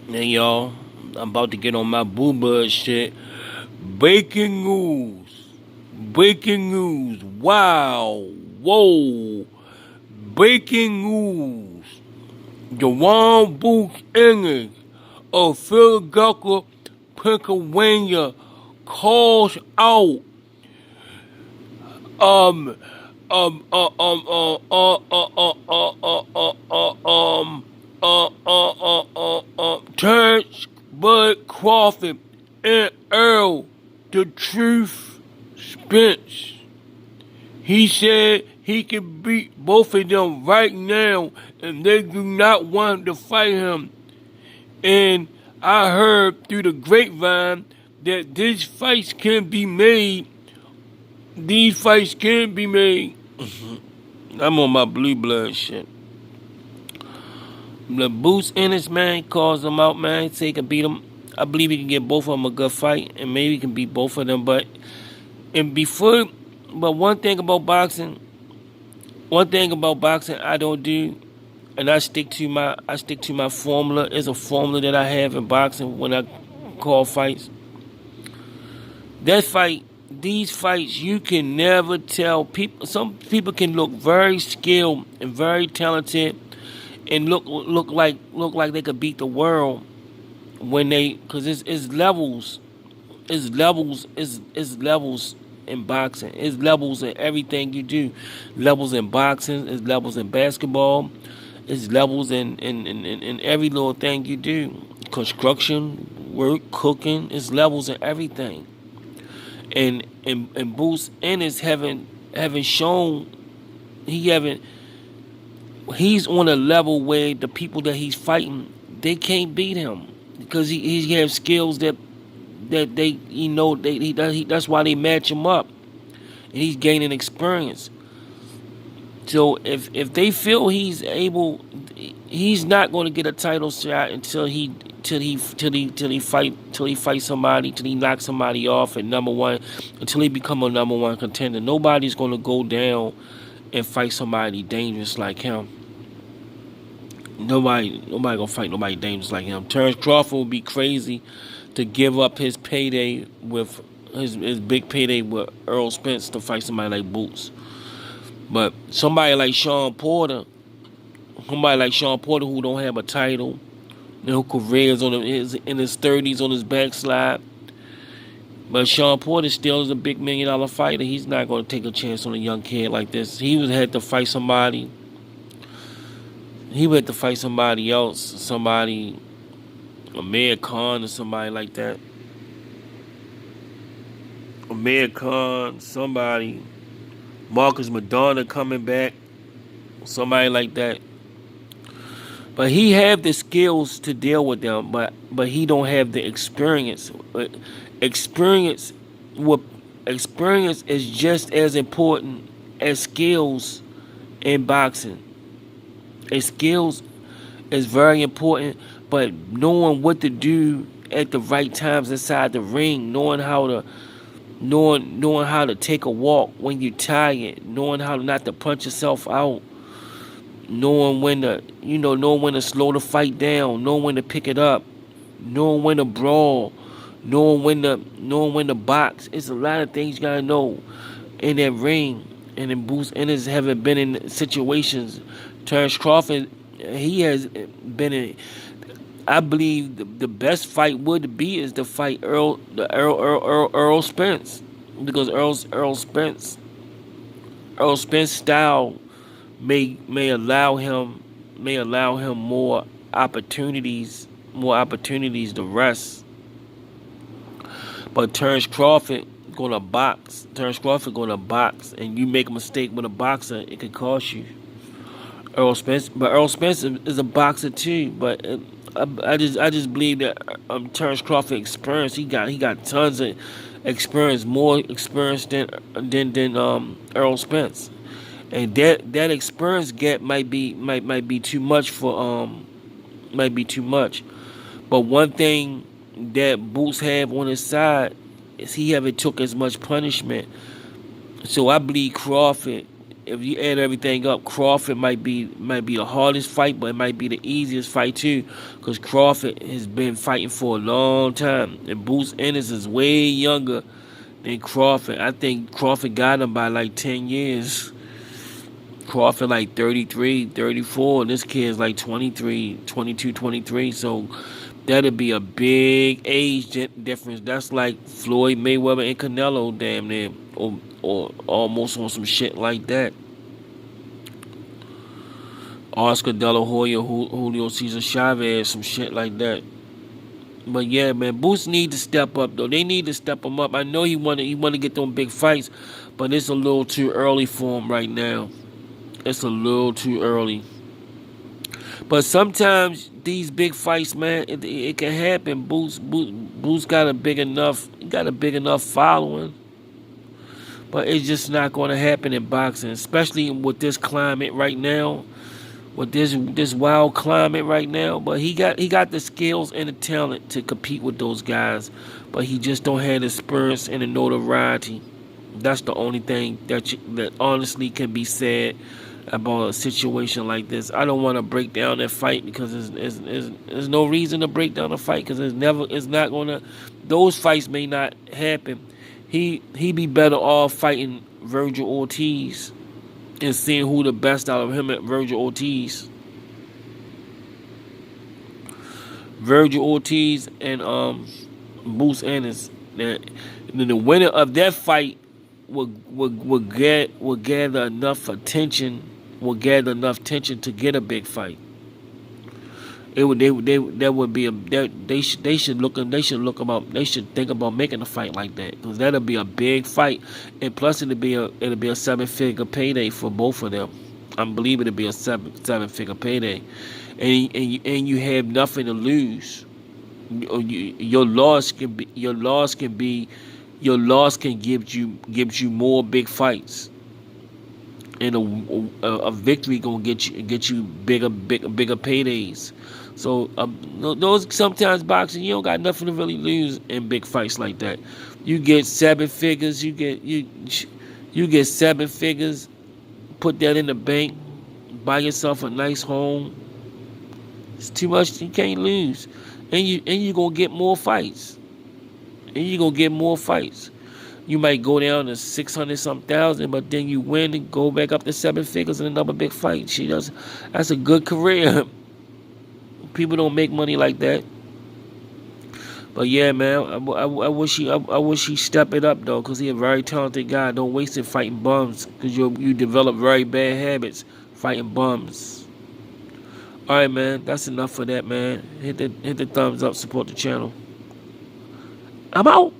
Hey y'all, I'm about to get on my boo bud shit. Breaking news. Breaking news. Wow. Whoa. Breaking news. Jaron Booth Ennis of Philadelphia, Pennsylvania calls out um um uh um uh uh uh uh uh uh uh Terrence Bud Crawford and Errol the Truth Spence. He said he can beat both of them right now and they do not want to fight him. And I heard through the grapevine that these fights can be made. These fights can be made. I'm on my blue blood shit. The Boots Ennis, man, calls him out, man. Say he can beat him. I believe he can get both of them a good fight, and maybe he can beat both of them. And before, but one thing about boxing, I don't do, and I stick to my formula. It's a formula that I have in boxing when I call fights. That fight, these fights, you can never tell people. Some people can look very skilled and very talented and look like they could beat the world when they, because it's levels, it's levels in boxing, it's levels in everything you do, levels in boxing, it's levels in basketball, it's levels in every little thing you do, construction work, cooking, it's levels in everything. And Bruce Ennis haven't shown, he haven't he's on a level where the people that he's fighting, they can't beat him because he has skills that they, that's why they match him up, and he's gaining experience. So if they feel he's able, he's not going to get a title shot until he fights somebody, till he knocks somebody off at number one, until he become a number one contender. Nobody's going to go down and fight somebody dangerous like him. Nobody gonna fight nobody dangerous like him. Terrence Crawford would be crazy to give up his payday with his big payday with Errol Spence to fight somebody like Boots. But somebody like Sean Porter who don't have a title, who careers in his 30s on his backslide. But Sean Porter still is a big $1 million fighter. He's not gonna take a chance on a young kid like this. He would have to fight somebody. He would have to fight somebody else, somebody, Amir Khan or somebody like that. Amir Khan, somebody, Marcus Madonna coming back, somebody like that. But he have the skills to deal with them, but he don't have the experience. Experience, what experience is just as important as skills in boxing. Skills is very important, but knowing what to do at the right times inside the ring, knowing how to take a walk when you're tired, knowing how not to punch yourself out, knowing when to slow the fight down, knowing when to pick it up, knowing when to brawl, knowing when to box. It's a lot of things you gotta know in that ring. And then Bruce Ennis haven't been in situations. Terrence Crawford, he has been in. I believe the best fight would be is to fight Errol Spence, because Errol Spence style may allow him more opportunities to rest. But Terrence Crawford gonna box, and you make a mistake with a boxer, it could cost you. Errol Spence is a boxer too. But I just believe that Terrence Crawford experience. He got tons of experience, more experience than Errol Spence, and that experience gap might be too much for might be too much. But one thing that Boots have on his side is he haven't took as much punishment. So I believe Crawford if you add everything up, Crawford might be the hardest fight, but it might be the easiest fight too, because Crawford has been fighting for a long time, and Bruce Ennis is way younger than Crawford. I think Crawford got him by like 10 years. Crawford like 33, 34, and this kid's like 23, 22, 23. So that'd be a big age difference. That's like Floyd Mayweather and Canelo, damn near, or almost on some shit like that. Oscar De La Hoya, Julio Cesar Chavez, some shit like that. But yeah, man, Boots need to step up though. They need to step him up. I know he wanna get them big fights, but it's a little too early for him right now. It's a little too early. But sometimes these big fights, man, it can happen. Boots got a big enough following, but it's just not going to happen in boxing, especially with this climate right now, with this wild climate right now. But he got the skills and the talent to compete with those guys, but he just don't have the experience and the notoriety. That's the only thing that honestly can be said about a situation like this. I don't want to break down that fight because there's no reason to break down a fight because it's not gonna. Those fights may not happen. He be better off fighting Virgil Ortiz and seeing who the best out of him at Virgil Ortiz. Virgil Ortiz and Bruce Ennis. The winner of that fight will gather enough attention. Will gather enough tension to get a big fight. It would that would be a they should think about making a fight like that, because that'll be a big fight, and plus it'll be a 7-figure payday for both of them. I believe it'll be a 7-figure payday, and you have nothing to lose. Your loss can give you more big fights, and a victory gonna get you bigger paydays. So those sometimes boxing, you don't got nothing to really lose in big fights like that. You get 7 figures, you get 7 figures, put that in the bank, buy yourself a nice home. It's too much, you can't lose, and you gonna get more fights, You might go down to 600 some thousand, but then you win and go back up to 7 figures in another big fight. That's a good career. People don't make money like that. But yeah, man, I wish he step it up though, cause he a very talented guy. Don't waste it fighting bums, cause you develop very bad habits fighting bums. All right, man, that's enough for that, man. Hit the thumbs up, support the channel. I'm out.